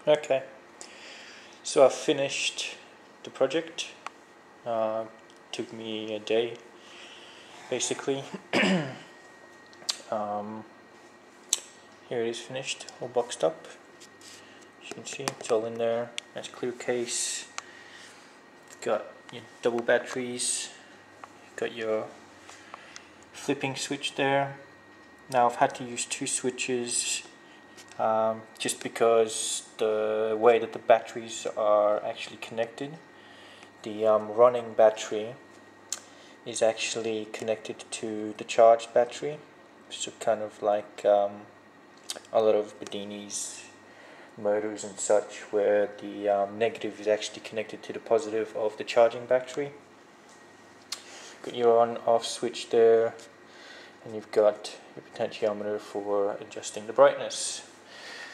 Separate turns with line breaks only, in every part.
Okay, so I finished the project. Took me a day, basically. um, Here it is finished, all boxed up. As you can see, it's all in there. Nice clear case. It's got your double batteries. Got your flipping switch there. Now I've had to use two switches just because the way that the batteries are actually connected. The running battery is actually connected to the charged battery, so kind of like a lot of Bedini's motors and such, where the negative is actually connected to the positive of the charging battery. Got your on-off switch there, and you've got your potentiometer for adjusting the brightness.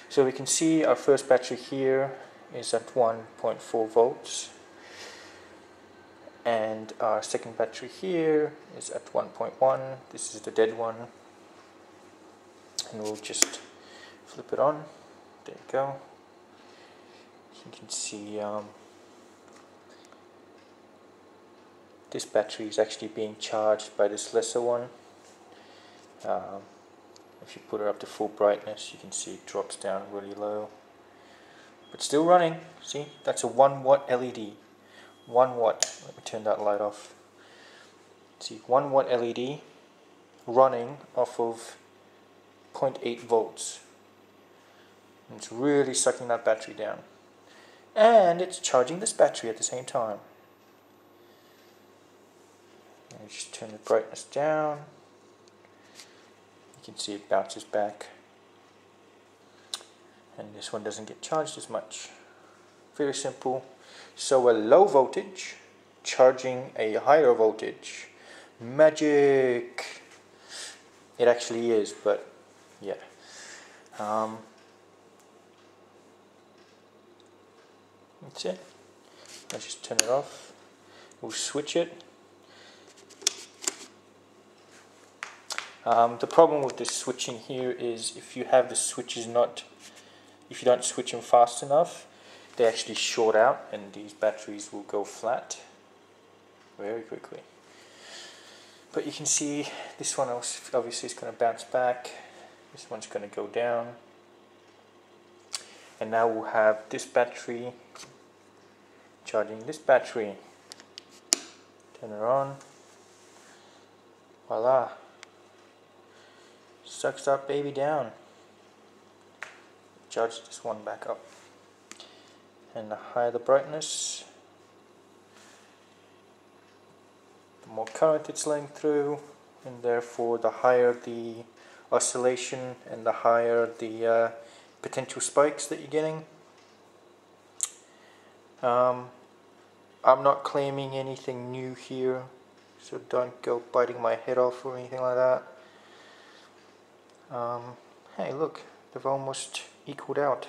So we can see our first battery here is at 1.4 volts, and our second battery here is at 1.1. This is the dead one, and we'll just flip it on. There you go. You can see this battery is actually being charged by this lesser one. If you put it up to full brightness, you can see it drops down really low, but still running. See, that's a 1 watt LED. 1 watt. Let me turn that light off. See, 1 watt LED running off of 0.8 volts. And it's really sucking that battery down. And it's charging this battery at the same time. And just turn the brightness down. You can see it bounces back. And this one doesn't get charged as much. Very simple. So a low voltage charging a higher voltage. Magic! It actually is, but yeah. That's it. Let's just turn it off. We'll switch it. The problem with this switching here is if you have the switches if you don't switch them fast enough, they actually short out and these batteries will go flat very quickly. But you can see this one obviously is going to bounce back, this one's going to go down, and now we'll have this battery charging this battery. Turn it on. Voila. Sucks that baby down. Charge this one back up. And the higher the brightness, the more current it's letting through, and therefore the higher the oscillation and the higher the potential spikes that you're getting. I'm not claiming anything new here, so don't go biting my head off or anything like that. Hey, look, they've almost equaled out.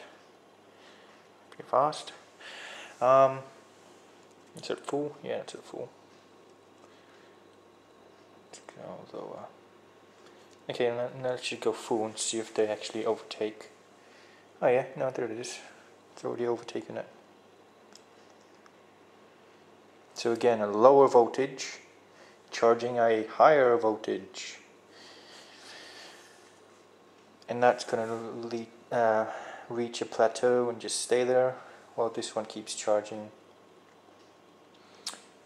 Pretty fast. Is it full? Yeah, it's at full. Let's go lower. Okay, now let's just go full and see if they actually overtake. Oh yeah, no, there it is. It's already overtaken it. So again, a lower voltage charging a higher voltage. And that's going to reach a plateau and just stay there while this one keeps charging.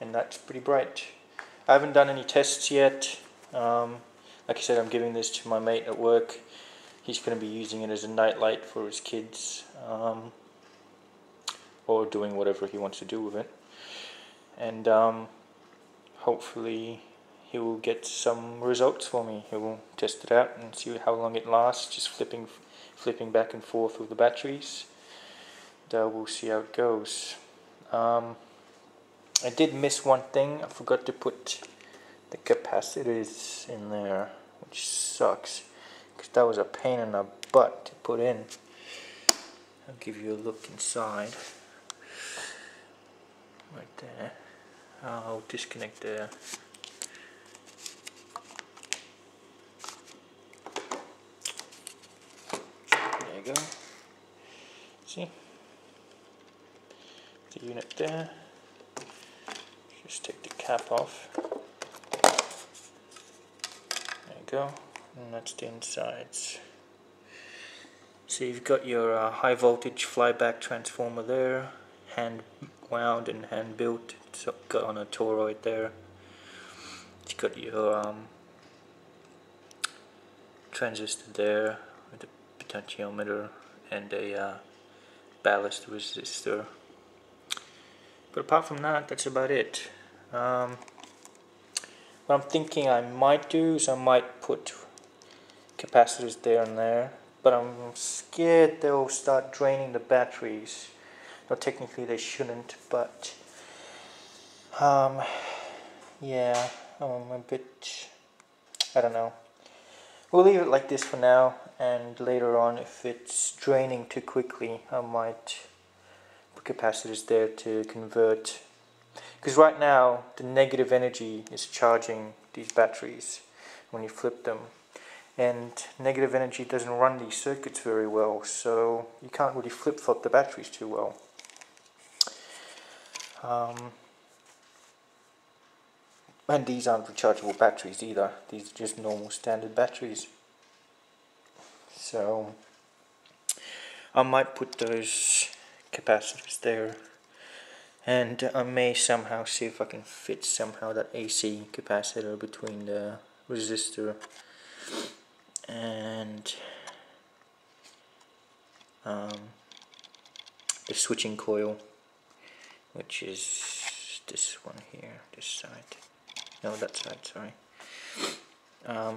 And that's pretty bright. I haven't done any tests yet. Like I said, I'm giving this to my mate at work. He's going to be using it as a night light for his kids, or doing whatever he wants to do with it. And hopefully he will get some results for me. He will test it out and see how long it lasts, just flipping back and forth with the batteries. We'll see how it goes. I did miss one thing. I forgot to put the capacitors in there, which sucks, because that was a pain in the butt to put in. I'll give you a look inside. Right there. I'll disconnect there. There you go. See? the unit there. Just take the cap off. There you go, and that's the insides. So you've got your high voltage flyback transformer there, hand wound and hand built. It's got on a toroid there. It's got your transistor there with a potentiometer and a ballast resistor. But apart from that, that's about it. What I'm thinking I might do is I might put capacitors there and there, but I'm scared they'll start draining the batteries. Well, technically they shouldn't, but yeah, I'm a bit, I don't know. We'll leave it like this for now, and later on if it's draining too quickly I might put capacitors there to convert, because right now the negative energy is charging these batteries when you flip them, and negative energy doesn't run these circuits very well, so you can't really flip-flop the batteries too well. And these aren't rechargeable batteries either, these are just normal standard batteries. So I might put those capacitors there, and I may somehow see if I can fit somehow that AC capacitor between the resistor and the switching coil, which is this one here, this side. No, that side, sorry.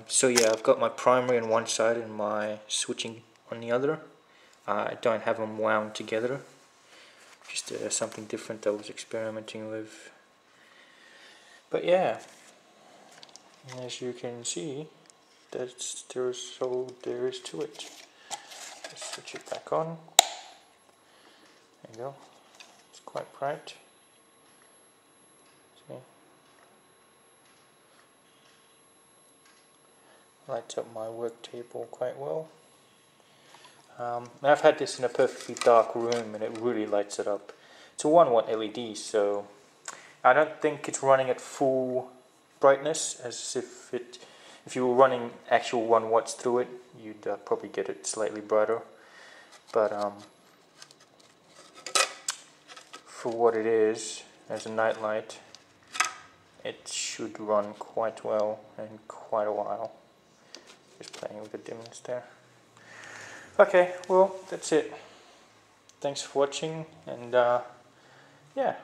So yeah, I've got my primary on one side and my switching on the other. I don't have them wound together, just something different I was experimenting with. But yeah, as you can see, there's all there is to it. Let's switch it back on. There you go. It's quite bright. See? Lights up my work table quite well. I've had this in a perfectly dark room and it really lights it up. It's a 1 watt LED, so I don't think it's running at full brightness, as if you were running actual 1 watts through it, you'd probably get it slightly brighter. But for what it is, as a night light, it should run quite well and quite a while. Just playing with the dimness there. Okay, well, that's it. Thanks for watching, and yeah.